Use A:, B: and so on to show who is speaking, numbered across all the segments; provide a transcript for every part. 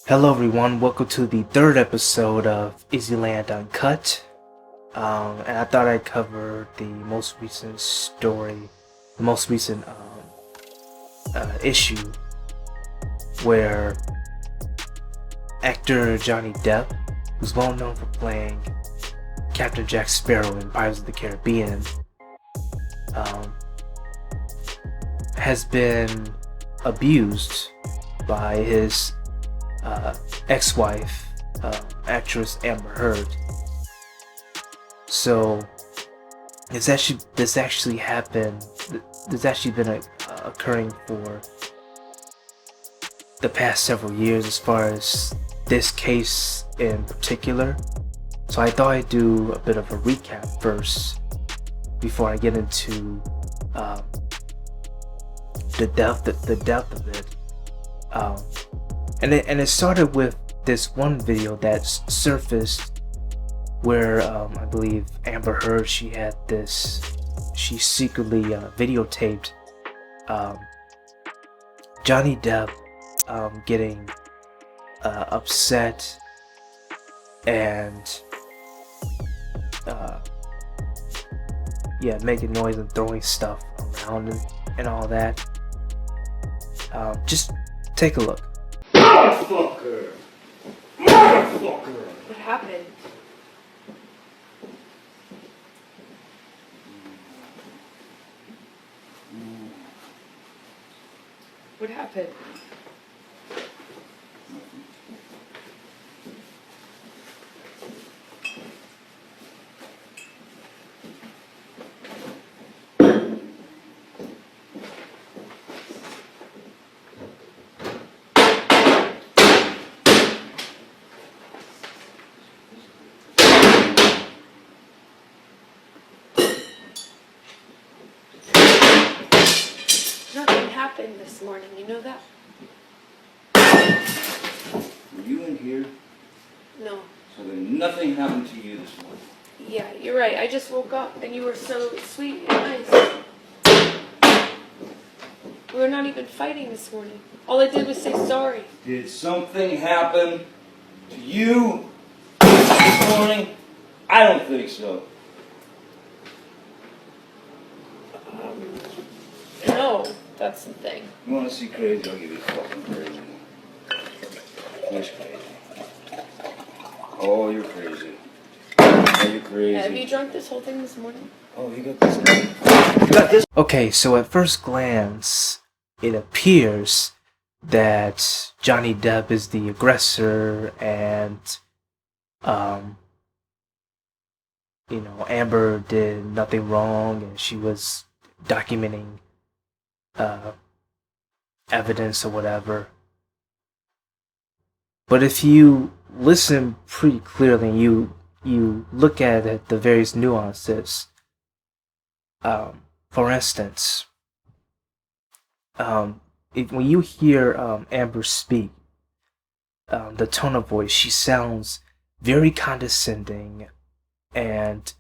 A: Hello everyone, welcome to the third episode of IzzyLand Uncut. And I thought I'd cover the most recent story, the most recent issue where actor Johnny Depp, who's well known for playing Captain Jack Sparrow in Pirates of the Caribbean, has been abused by his ex-wife, actress Amber Heard. So this actually been occurring for the past several years as far as this case in particular. So I thought I'd do a bit of a recap first before I get into the depth of it. And it started with this one video that surfaced where I believe Amber Heard, she secretly videotaped Johnny Depp getting upset and making noise and throwing stuff around and all that. Just take a look.
B: Motherfucker! Motherfucker!
C: What happened? What happened? Nothing happened this morning, you know that?
B: Were you in here?
C: No.
B: So then nothing happened to you this morning.
C: Yeah, you're right. I just woke up and you were so sweet and nice. We were not even fighting this morning. All I did was say sorry.
B: Did something happen to you this morning? I don't think so.
C: No, that's the thing.
B: You want to see crazy? I'll give you fucking crazy. Who's crazy? Oh, you're crazy. Oh, you're crazy.
C: Have you drunk this whole thing this morning?
B: Oh, you got this guy. You got this.
A: Okay, so at first glance, it appears that Johnny Depp is the aggressor and, Amber did nothing wrong and she was documenting evidence or whatever. But if you listen pretty clearly, you look at it, the various nuances. For instance, when you hear Amber speak, the tone of voice, she sounds very condescending, and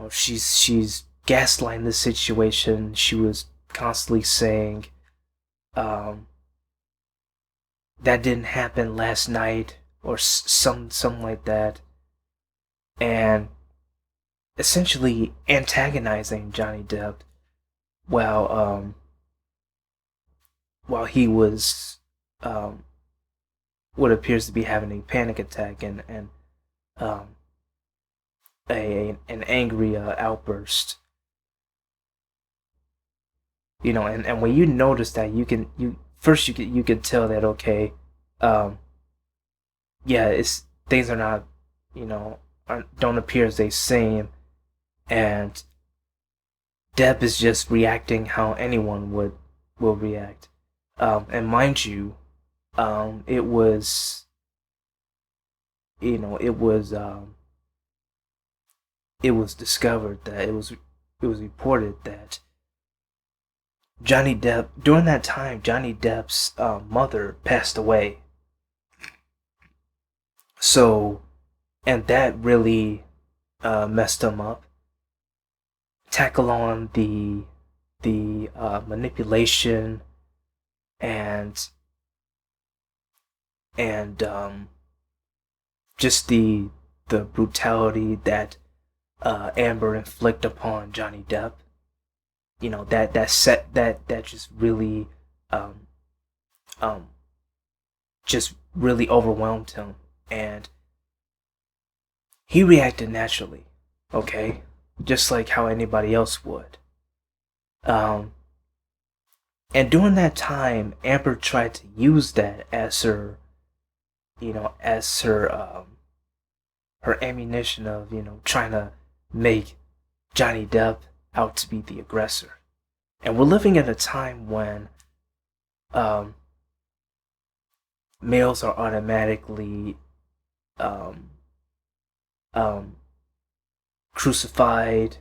A: she's gaslighting the situation. She was constantly saying, "That didn't happen last night," or something like that, and essentially antagonizing Johnny Depp while he was what appears to be having a panic attack and an angry outburst. And when you notice that, you can tell that, okay, things are not, don't appear as they seem, and Depp is just reacting how anyone will react. And mind you, it was discovered that it was reported that Johnny Depp, during that time, Johnny Depp's mother passed away. So, and that really messed him up. Tackle on the manipulation and and just the brutality that Amber inflict upon Johnny Depp. You know, that just really um, um, just really overwhelmed him, and he reacted naturally. Okay, just like how anybody else would. Um, and during that time, Amber tried to use that as her, her ammunition of, trying to make Johnny Depp out to be the aggressor. And we're living at a time when um, males are automatically um, um, crucified,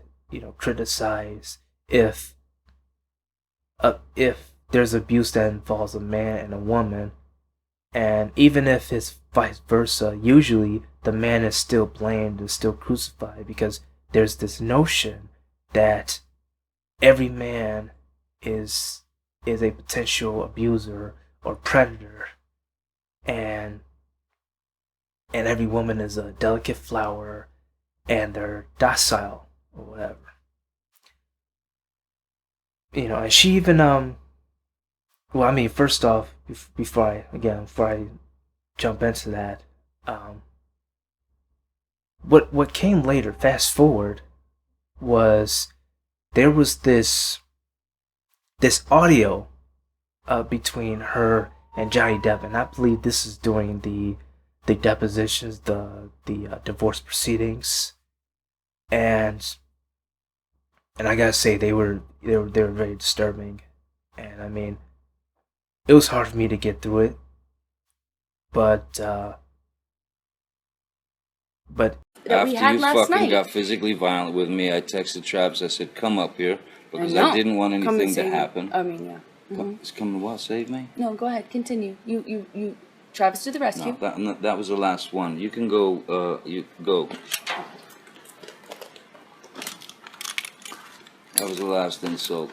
A: criticized if there's abuse that involves a man and a woman, and even if it's vice versa, usually the man is still blamed and still crucified because there's this notion that every man is a potential abuser or predator, and every woman is a delicate flower and they're docile or whatever. And she even well, I mean, first off, before I jump into that, what came later, fast forward, was there was this audio between her and Johnny Depp, and I believe this is during the depositions, the divorce proceedings, and I gotta say they were very disturbing, and I mean, it was hard for me to get through it, but
C: that we had last
D: After you fucking
C: night.
D: got physically violent with me, I texted Travis. I said, "Come up here," because I didn't want anything to happen.
C: I mean, yeah.
D: It's coming. What? Save me?
C: No, go ahead. Continue. You. Travis to the rescue.
D: No, that was the last one. You can go. You go. That was the last insult.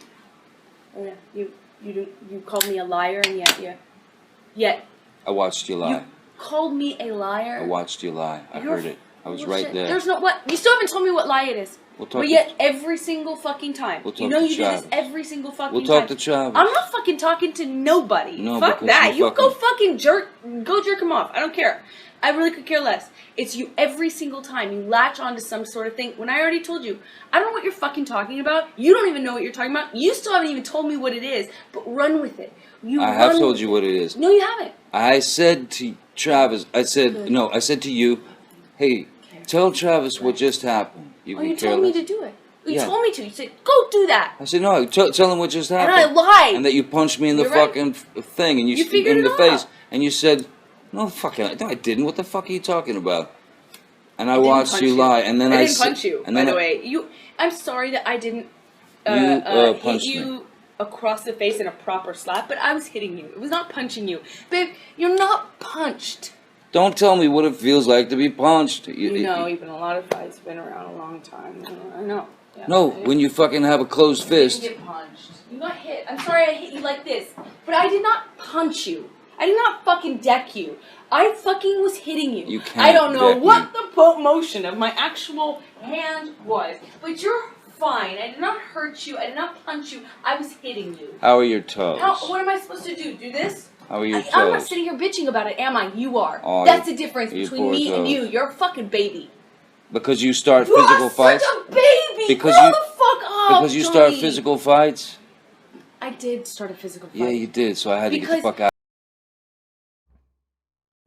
C: Oh yeah. You called me a liar, and yet.
D: I watched you lie.
C: You called me a liar.
D: I watched you lie. I heard it. I was right there.
C: There's no what. You still haven't told me what lie it is. But yet, every single fucking time.
D: We'll talk
C: you know
D: to
C: you
D: Travis.
C: do this every single fucking time.
D: We'll talk to Travis.
C: I'm not fucking talking to nobody.
D: No,
C: fuck
D: because
C: that.
D: you
C: You go fucking jerk him off. I don't care. I really could care less. It's you every single time. You latch onto some sort of thing. When I already told you, I don't know what you're fucking talking about. You don't even know what you're talking about. You still haven't even told me what it is. But run with it.
D: I have told you what it is.
C: No, you haven't.
D: I said to Travis, I said to you, hey, tell Travis what just happened.
C: You told me to do it. You told me to. You said, go do that.
D: I said, no, tell him what just happened.
C: And I lied.
D: And that you punched me in the fucking thing. And you
C: figured
D: in the
C: it
D: face.
C: out.
D: And you said, no, fucking, no, I didn't. What the fuck are you talking about? And I watched you lie. And then
C: I didn't punch you, by the way. I'm sorry that I didn't hit you across the face in a proper slap, but I was hitting you. It was not punching you. Babe, you're not punched.
D: Don't tell me what it feels like to be punched.
C: You've been a lot of fights, been around a long time. I know. Yeah,
D: no, when you fucking have a closed fist.
C: You didn't get punched. You got hit. I'm sorry I hit you like this, but I did not punch you. I did not fucking deck you. I fucking was hitting you.
D: You can't
C: I don't know what
D: me.
C: the motion of my actual hand was, but you're fine. I did not hurt you. I did not punch you. I was hitting you.
D: How are your toes?
C: What am I supposed to do? Do this?
D: How are your toes?
C: I'm not sitting here bitching about it, am I? You are.
D: Oh,
C: that's the difference between me and you. You're a fucking baby.
D: Because you start physical fights?
C: You're such a baby!
D: Because
C: Grow the fuck up,
D: Because you
C: Johnny.
D: start physical fights?
C: I did start a physical fight.
D: Yeah, you did, so I had to get the fuck out.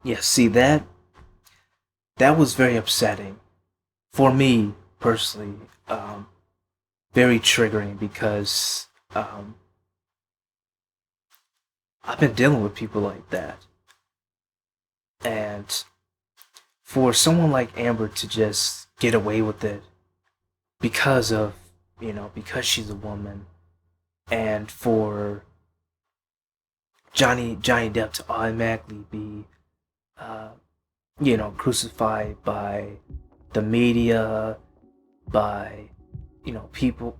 A: Yeah, see, that was very upsetting. For me, personally, very triggering because I've been dealing with people like that. And for someone like Amber to just get away with it because of, because she's a woman, and for Johnny Depp to automatically be crucified by the media, by people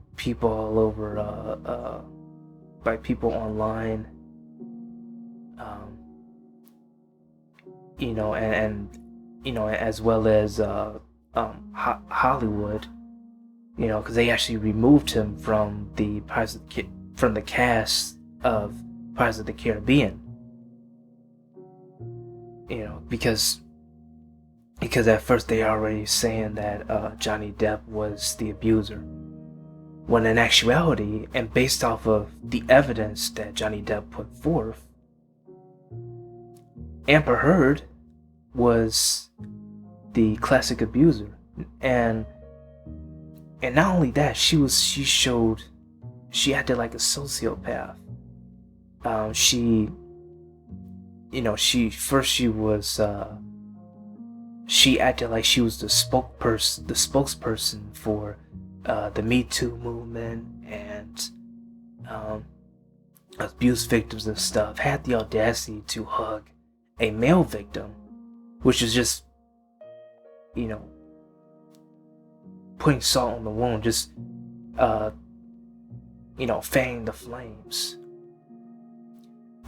A: all over, by people online. and as well as Hollywood, because they actually removed him from the cast of Pirates of the Caribbean, because at first they already saying that Johnny Depp was the abuser, when in actuality, and based off of the evidence that Johnny Depp put forth, Amber Heard was the classic abuser. And not only that, she acted like a sociopath. She acted like she was the spokesperson for the Me Too movement and abuse victims and stuff. Had the audacity to hug a male victim, which is just, putting salt on the wound, just, fanning the flames.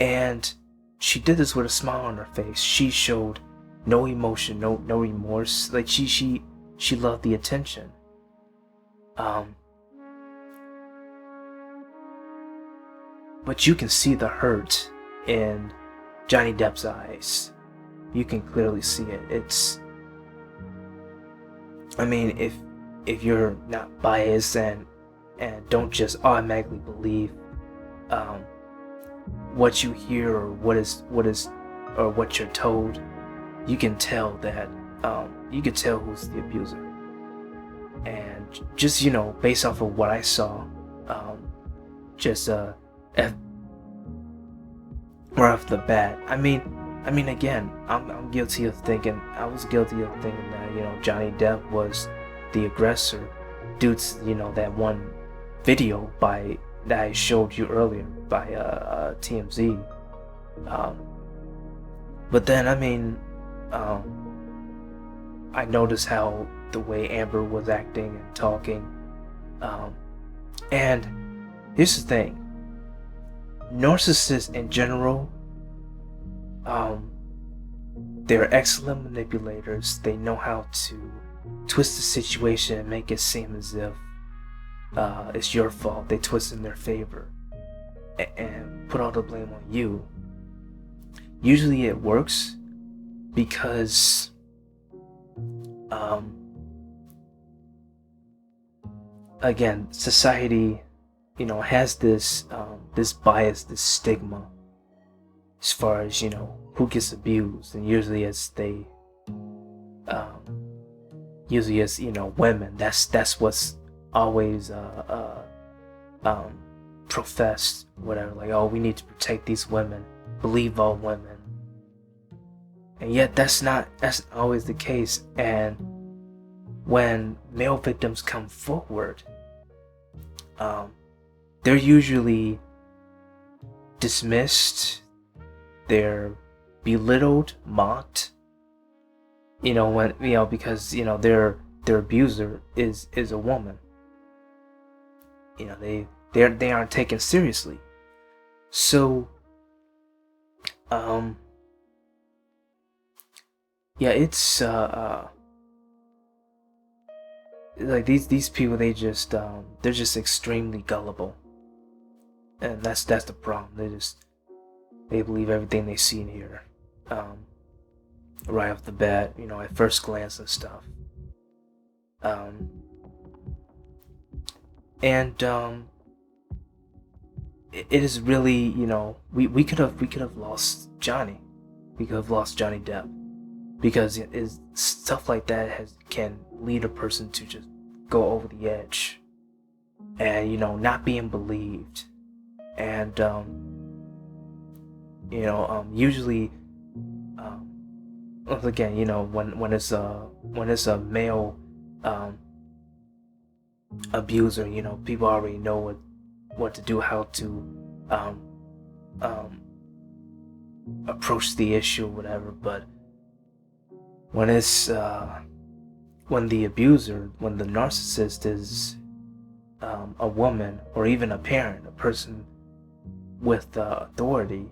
A: And she did this with a smile on her face. She showed no emotion, no remorse. Like she loved the attention. But you can see the hurt in Johnny Depp's eyes. You can clearly see it. If you're not biased and don't just automatically believe what you hear or what you're told, you can tell that who's the abuser. And just based off of what I saw, right off the bat, I mean again, I'm guilty of thinking, I was guilty of thinking that Johnny Depp was the aggressor due to that one video that I showed you earlier by TMZ. But then I noticed how the way Amber was acting and talking, and here's the thing: narcissists in general, they're excellent manipulators. They know how to twist the situation and make it seem as if it's your fault. They twist in their favor and put all the blame on you. Usually it works because again, society has this bias, this stigma as far as who gets abused, and usually it's women. That's what's always professed, whatever, like, oh, we need to protect these women, believe all women. And yet that's always the case. And when male victims come forward, they're usually dismissed, they're belittled, mocked, because their abuser is a woman. They aren't taken seriously. So it's like these people, they're just extremely gullible, and that's the problem. They believe everything they see and hear, right off the bat, at first glance and stuff. It is really, we could have lost Johnny. We could have lost Johnny Depp, because stuff like that can lead a person to just go over the edge, and not being believed, and usually, again, when it's a male abuser, people already know what to do, how to approach the issue, whatever. But when it's when the narcissist is a woman, or even a parent, a person with authority,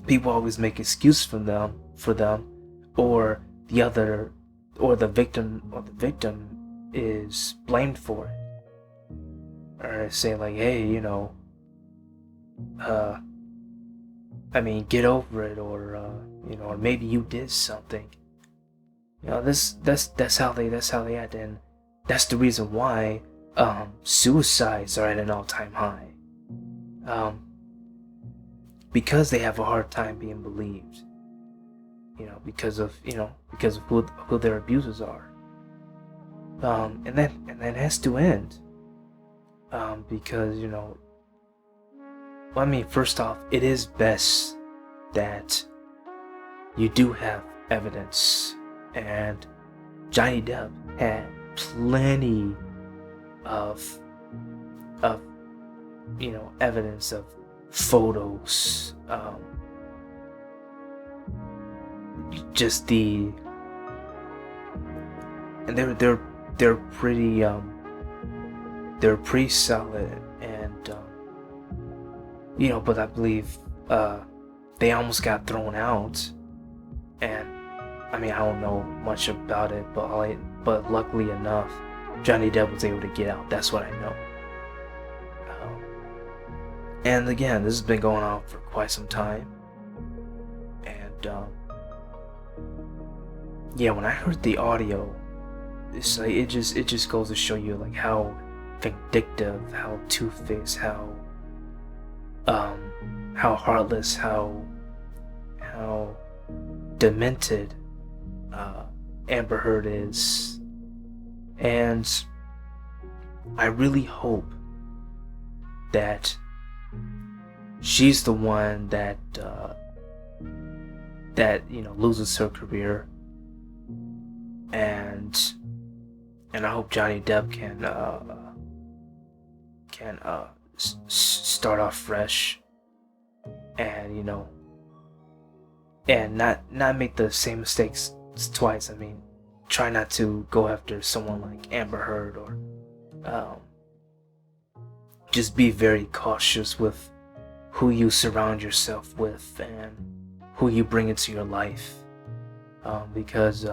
A: people always make excuses for them, or the victim is blamed for it, or say like, hey, get over it, or or maybe you did something. That's how they act, and that's the reason why suicides are at an all-time high. Because they have a hard time being believed. Because of who their abusers are. And that has to end. Because first off, it is best that you do have evidence, and Johnny Depp had plenty of evidence of photos, and they're pretty solid, and but I believe they almost got thrown out, and I don't know much about it, but luckily enough, Johnny Depp was able to get out. That's what I know. And again, this has been going on for quite some time, and when I heard the audio, it's like it just goes to show you like how vindictive, how two-faced, how heartless, how demented Amber Heard is. And I really hope that she's the one that loses her career, and I hope Johnny Depp can start off fresh, and and not make the same mistakes twice. Try not to go after someone like Amber Heard, or just be very cautious with who you surround yourself with and who you bring into your life, because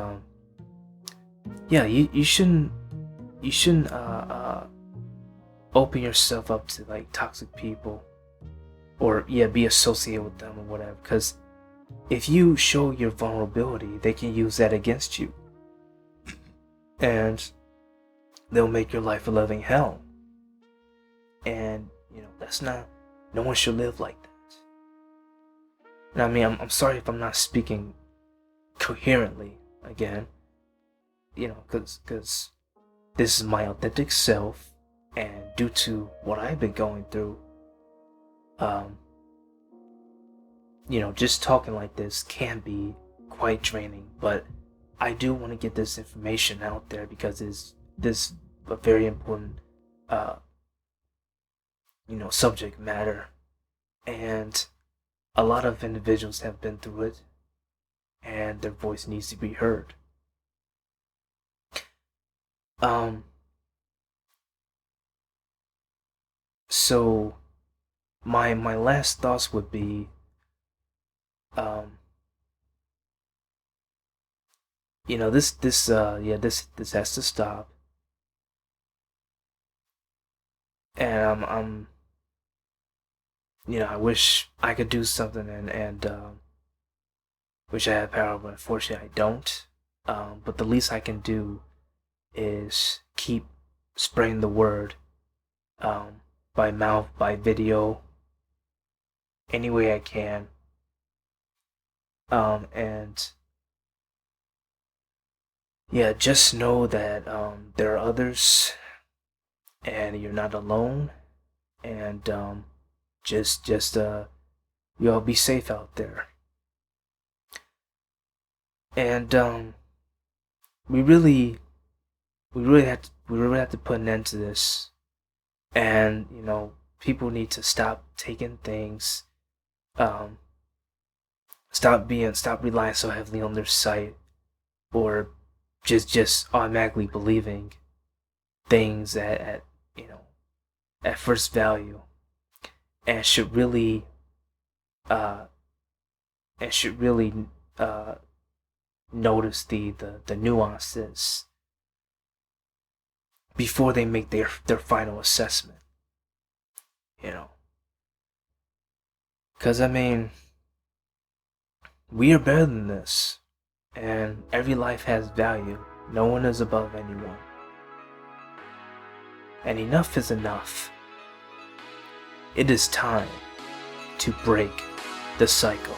A: you shouldn't open yourself up to like toxic people, or be associated with them or whatever, because if you show your vulnerability, they can use that against you, and they'll make your life a living hell. And that's not, no one should live like that. And I'm sorry if I'm not speaking coherently again, because this is my authentic self, and due to what I've been going through, just talking like this can be quite draining, but I do want to get this information out there because this a very important subject matter, and a lot of individuals have been through it, and their voice needs to be heard. So my last thoughts would be, this has to stop, and I wish I could do something, and wish I had power, but unfortunately I don't. But the least I can do is keep spreading the word, by mouth, by video, any way I can. And just know that there are others, and you're not alone, and just you all be safe out there. And we really have to put an end to this, and people need to stop taking things, stop relying so heavily on their sight, or just automatically believing things at first value, and should really and should really notice the nuances before they make their final assessment. You know, because I mean, we are better than this, and every life has value. No one is above anyone, and enough is enough. It is time to break the cycle.